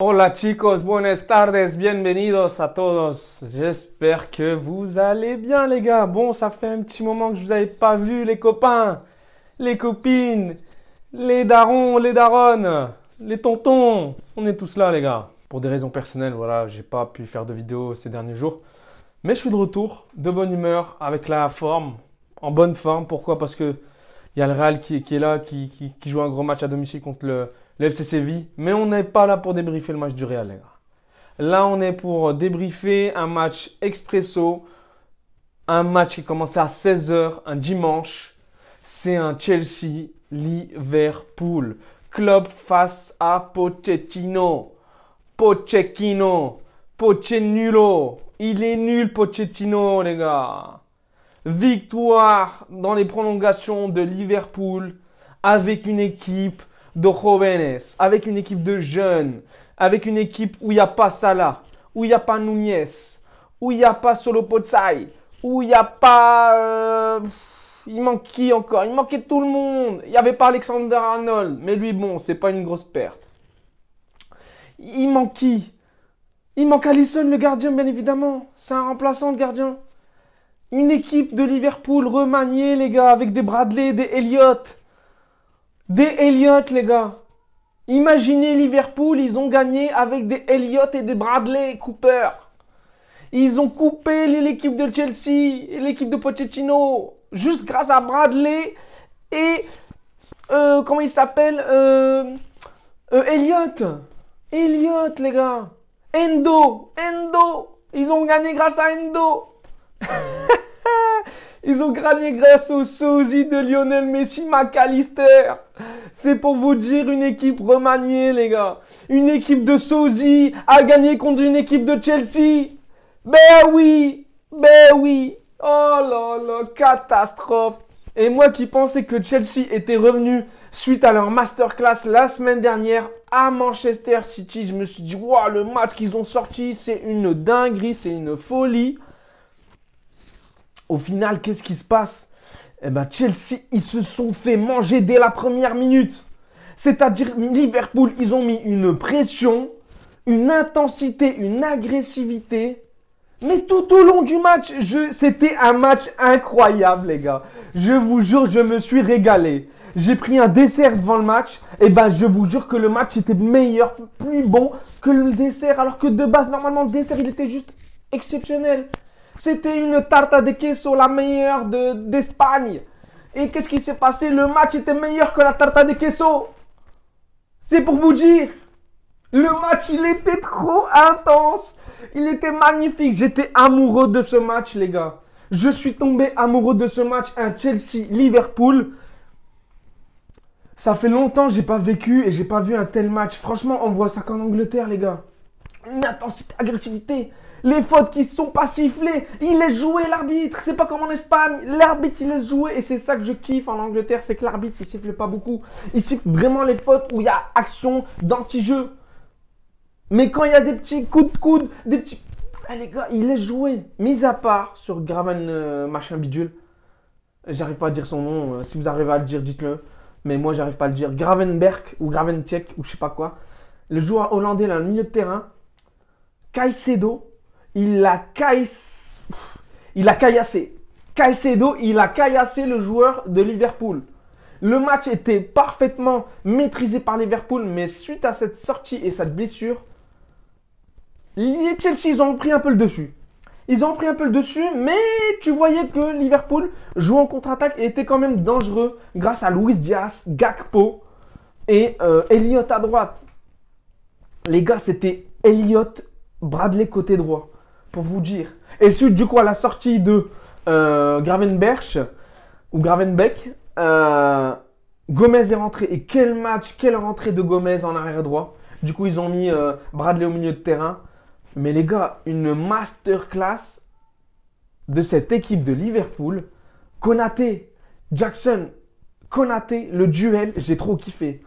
Hola chicos, buenas tardes, bienvenidos a todos. J'espère que vous allez bien les gars. Bon, ça fait un petit moment que je vous avais pas vu les copains, les copines, les darons, les daronnes, les tontons. On est tous là les gars. Pour des raisons personnelles, voilà, j'ai pas pu faire de vidéo ces derniers jours. Mais je suis de retour, de bonne humeur, avec la forme, en bonne forme. Pourquoi? Parce que il y a le Real qui est là, qui joue un gros match à domicile contre le FC Séville. Mais on n'est pas là pour débriefer le match du Real, les gars. Là, on est pour débriefer un match expresso. Un match qui commençait à 16 h un dimanche. C'est un Chelsea-Liverpool. Club face à Pochettino. Pochettino. Pochettino. Il est nul, Pochettino, les gars. Victoire dans les prolongations de Liverpool avec une équipe de jóvenes, avec une équipe de jeunes, avec une équipe où il n'y a pas Salah, où il n'y a pas Nunez, où il n'y a pas Solopotsai, où il n'y a pas... il manque qui encore? Il manquait tout le monde. Il n'y avait pas Alexander-Arnold, mais lui, bon, c'est pas une grosse perte. Il manque qui? Il manque Alisson, le gardien, bien évidemment. C'est un remplaçant, le gardien. Une équipe de Liverpool remaniée, les gars, avec des Bradley, des Elliott. Des Elliott, les gars. Imaginez Liverpool, ils ont gagné avec des Elliott et des Bradley Cooper. Ils ont coupé l'équipe de Chelsea et l'équipe de Pochettino. Juste grâce à Bradley et... comment il s'appelle Elliott. Elliott, les gars. Endo. Ils ont gagné grâce à Endo. Ils ont gagné grâce au sosie de Lionel Messi, McAllister. C'est pour vous dire une équipe remaniée, les gars. Une équipe de sosie a gagné contre une équipe de Chelsea. Ben oui. Oh là là, catastrophe. Et moi qui pensais que Chelsea était revenu suite à leur masterclass la semaine dernière à Manchester City, je me suis dit, wow, le match qu'ils ont sorti, c'est une dinguerie, c'est une folie. Au final, qu'est-ce qui se passe? Eh ben, Chelsea, ils se sont fait manger dès la première minute. C'est-à-dire, Liverpool, ils ont mis une pression, une intensité, une agressivité. Mais tout au long du match, c'était un match incroyable, les gars. Je vous jure, je me suis régalé. J'ai pris un dessert devant le match. Et ben, je vous jure que le match était meilleur, plus bon que le dessert. Alors que de base, normalement, le dessert, il était juste exceptionnel. C'était une tarta de queso, la meilleure d'Espagne. Et qu'est-ce qui s'est passé? Le match était meilleur que la tarta de queso. C'est pour vous dire. Le match, il était trop intense. Il était magnifique. J'étais amoureux de ce match, les gars. Je suis tombé amoureux de ce match. Un Chelsea-Liverpool. Ça fait longtemps que j'ai pas vécu et j'ai pas vu un tel match. Franchement, on voit ça qu'en Angleterre, les gars. Une intensité, agressivité. Les fautes qui ne sont pas sifflées, il laisse jouer l'arbitre. C'est pas comme en Espagne, l'arbitre il laisse jouer. Et c'est ça que je kiffe en Angleterre, c'est que l'arbitre il siffle pas beaucoup. Il siffle vraiment les fautes où il y a action d'anti-jeu. Mais quand il y a des petits coups de coude, des petits... Ah, les gars, il laisse jouer. Mis à part sur Graven machin bidule. J'arrive pas à dire son nom, si vous arrivez à le dire, dites-le. Mais moi j'arrive pas à le dire. Gravenberg ou Gravencheck ou je sais pas quoi. Le joueur hollandais là, le milieu de terrain. Caicedo. Il a caillassé. Caicedo, il a caillassé le joueur de Liverpool. Le match était parfaitement maîtrisé par Liverpool, mais suite à cette sortie et cette blessure, les Chelsea, ils ont pris un peu le dessus. Mais tu voyais que Liverpool jouait en contre-attaque et était quand même dangereux grâce à Luis Diaz, Gakpo et Elliott à droite. Les gars, c'était Elliott, Bradley côté droit. Pour vous dire. Et suite du coup à la sortie de Gravenberch ou Gravenbeck, Gomez est rentré. Et quel match, quelle rentrée de Gomez en arrière droit. Du coup ils ont mis Bradley au milieu de terrain. Mais les gars, une masterclass de cette équipe de Liverpool. Konaté, Jackson, Konaté, le duel, j'ai trop kiffé.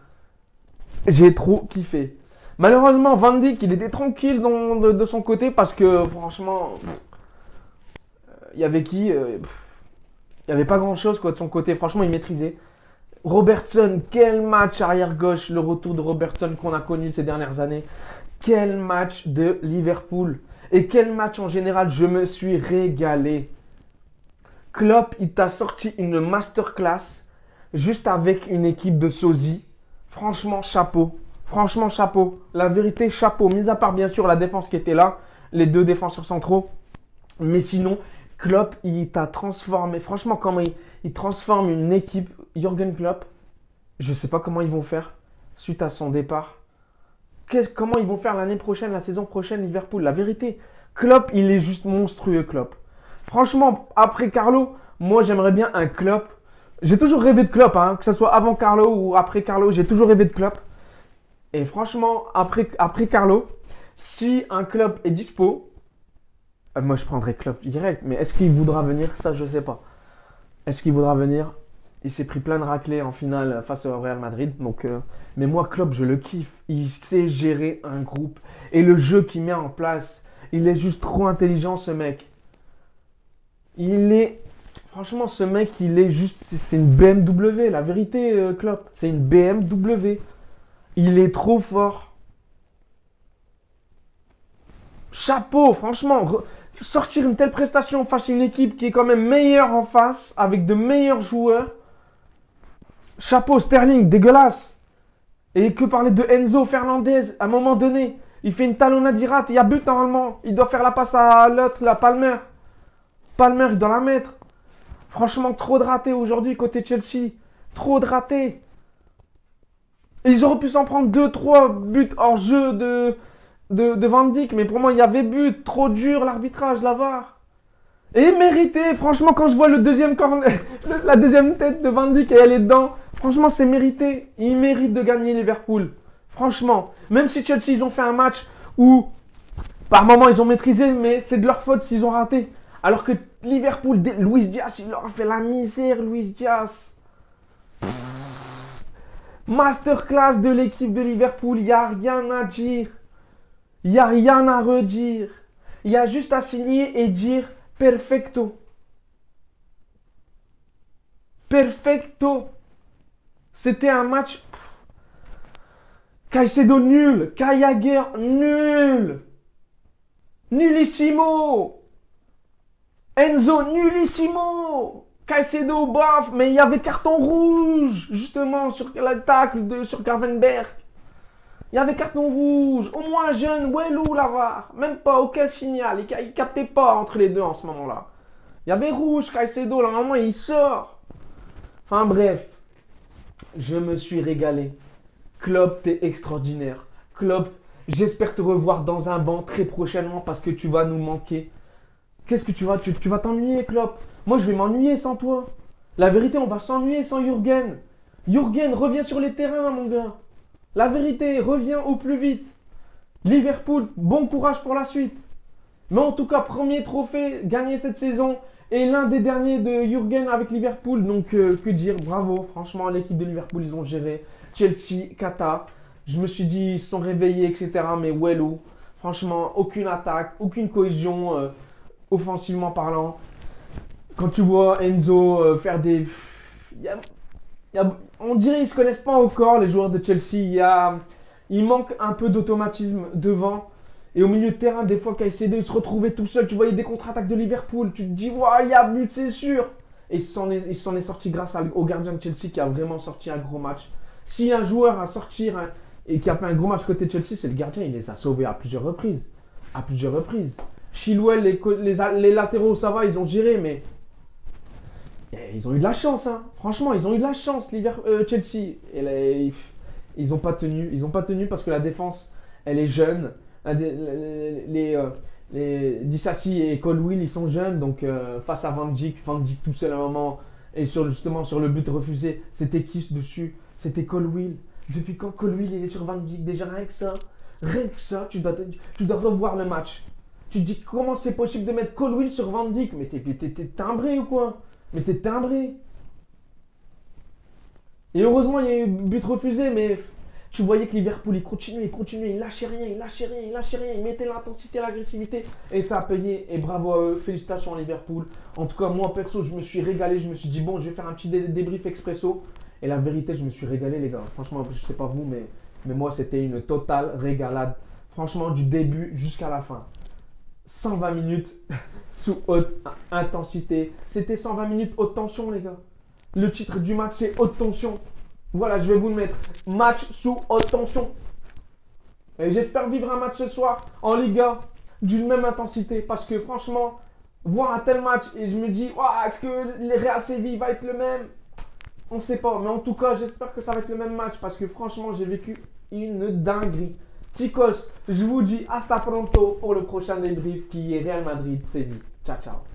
Malheureusement, Van Dijk, il était tranquille de son côté parce que franchement, il y avait qui il n'y avait pas grand chose quoi, de son côté. Franchement, il maîtrisait. Robertson, quel match arrière gauche, le retour de Robertson qu'on a connu ces dernières années. Quel match de Liverpool. Et quel match en général, je me suis régalé. Klopp, il t'a sorti une masterclass juste avec une équipe de sosie. Franchement, chapeau. Franchement, chapeau. La vérité, chapeau. Mis à part, bien sûr, la défense qui était là. Les deux défenseurs centraux. Mais sinon, Klopp, il t'a transformé. Franchement, comment il transforme une équipe. Jürgen Klopp, je ne sais pas comment ils vont faire suite à son départ. Comment ils vont faire l'année prochaine, la saison prochaine, Liverpool. La vérité, Klopp, il est juste monstrueux, Klopp. Franchement, après Carlo, moi, j'aimerais bien un Klopp. J'ai toujours rêvé de Klopp, hein, que ce soit avant Carlo ou après Carlo, j'ai toujours rêvé de Klopp. Et franchement, après Carlo, si un Klopp est dispo, moi, je prendrais Klopp direct. Mais est-ce qu'il voudra venir? Ça, je ne sais pas. Est-ce qu'il voudra venir? Il s'est pris plein de raclés en finale face au Real Madrid. Donc, mais moi, Klopp, je le kiffe. Il sait gérer un groupe. Et le jeu qu'il met en place, il est juste trop intelligent, ce mec. Franchement, ce mec, il est juste... C'est une BMW, la vérité, Klopp. C'est une BMW. Il est trop fort. Chapeau, franchement. Sortir une telle prestation face à une équipe qui est quand même meilleure en face, avec de meilleurs joueurs. Chapeau, Sterling, dégueulasse. Et que parler de Enzo Fernandez, à un moment donné. Il fait une talonnade, il rate, il y a but normalement. Il doit faire la passe à l'autre, la Palmer. Palmer, il doit la mettre. Franchement, trop de ratés aujourd'hui côté Chelsea. Trop de ratés. Et ils auraient pu s'en prendre 2-3 buts hors jeu de Van Dijk. Mais pour moi, il y avait but. Trop dur l'arbitrage, la VAR. Et mérité. Franchement, quand je vois le deuxième corner, la deuxième tête de Van Dijk et elle est dedans. Franchement, c'est mérité. Ils méritent de gagner Liverpool. Franchement. Même si Chelsea, ils ont fait un match où, par moments, ils ont maîtrisé. Mais c'est de leur faute s'ils ont raté. Alors que Liverpool, Luis Diaz, il leur a fait la misère, Luis Diaz. Masterclass de l'équipe de Liverpool, il n'y a rien à dire. Il n'y a rien à redire. Il y a juste à signer et dire perfecto. Perfecto. C'était un match. Caicedo nul. Kai Havertz nul. Nullissimo. Enzo nullissimo. Caicedo, baf, mais il y avait carton rouge, justement, sur le tacle sur Gravenberch. Il y avait carton rouge. Au moins jeune, Wellou, la VAR. Même pas, aucun signal. Il captait pas entre les deux en ce moment-là. Il y avait rouge, Caicedo, là, normalement, il sort. Enfin, bref. Je me suis régalé. Klopp, t'es extraordinaire. Klopp, j'espère te revoir dans un banc très prochainement parce que tu vas nous manquer. Qu'est-ce que tu vas t'ennuyer, Klopp? Moi, je vais m'ennuyer sans toi. La vérité, on va s'ennuyer sans Jürgen. Jürgen, reviens sur les terrains, mon gars. La vérité, reviens au plus vite. Liverpool, bon courage pour la suite. Mais en tout cas, premier trophée gagné cette saison et l'un des derniers de Jürgen avec Liverpool. Donc, que dire, bravo. Franchement, l'équipe de Liverpool, ils ont géré. Chelsea, Kata. Je me suis dit, ils se sont réveillés, etc. Mais Wello, franchement, aucune attaque, aucune cohésion, offensivement parlant. Quand tu vois Enzo faire des... on dirait qu'ils ne se connaissent pas encore, les joueurs de Chelsea. Il manque un peu d'automatisme devant. Et au milieu de terrain, des fois, Caicedo, il se retrouvait tout seul. Tu voyais des contre-attaques de Liverpool. Tu te dis, il y a but, c'est sûr. Et il s'en est sorti grâce au gardien de Chelsea qui a vraiment sorti un gros match. Si un joueur a sorti et qui a fait un gros match côté Chelsea, c'est le gardien. Il les a sauvés à plusieurs reprises. À plusieurs reprises. Chilwell, les latéraux, ça va, ils ont géré, mais... Ils ont eu de la chance, hein. Franchement, ils ont eu de la chance, Chelsea. Et ils n'ont pas tenu. Ils n'ont pas tenu parce que la défense, elle est jeune. Disasi et Colwill, ils sont jeunes. Donc, face à Van Dijk tout seul à un moment. Et justement, sur le but refusé, c'était qui dessus? C'était Colwill. Depuis quand Colwill, il est sur Van Dijk? Déjà, rien que ça, tu dois revoir le match. Tu te dis, comment c'est possible de mettre Colwill sur Van Dijk? Mais t'es timbré ou quoi? Mais t'es timbré. Et heureusement, il y a eu but refusé, mais tu voyais que Liverpool, il continuait, il lâchait rien, il mettait l'intensité, l'agressivité, et ça a payé, et bravo à eux, félicitations à Liverpool. En tout cas, moi, perso, je me suis régalé, je me suis dit, bon, je vais faire un petit débrief expresso, et la vérité, je me suis régalé, les gars. Franchement, je sais pas vous, mais moi, c'était une totale régalade. Franchement, du début jusqu'à la fin. 120 minutes sous haute intensité. C'était 120 minutes haute tension, les gars. Le titre du match, c'est haute tension. Voilà, je vais vous le mettre. Match sous haute tension. Et j'espère vivre un match ce soir en Liga d'une même intensité. Parce que franchement, voir un tel match et je me dis, est-ce que le Real Séville va être le même? On ne sait pas. Mais en tout cas, j'espère que ça va être le même match. Parce que franchement, j'ai vécu une dinguerie. Chicos, je vous dis hasta pronto pour le prochain débrief qui est Real Madrid-Séville. Ciao, ciao.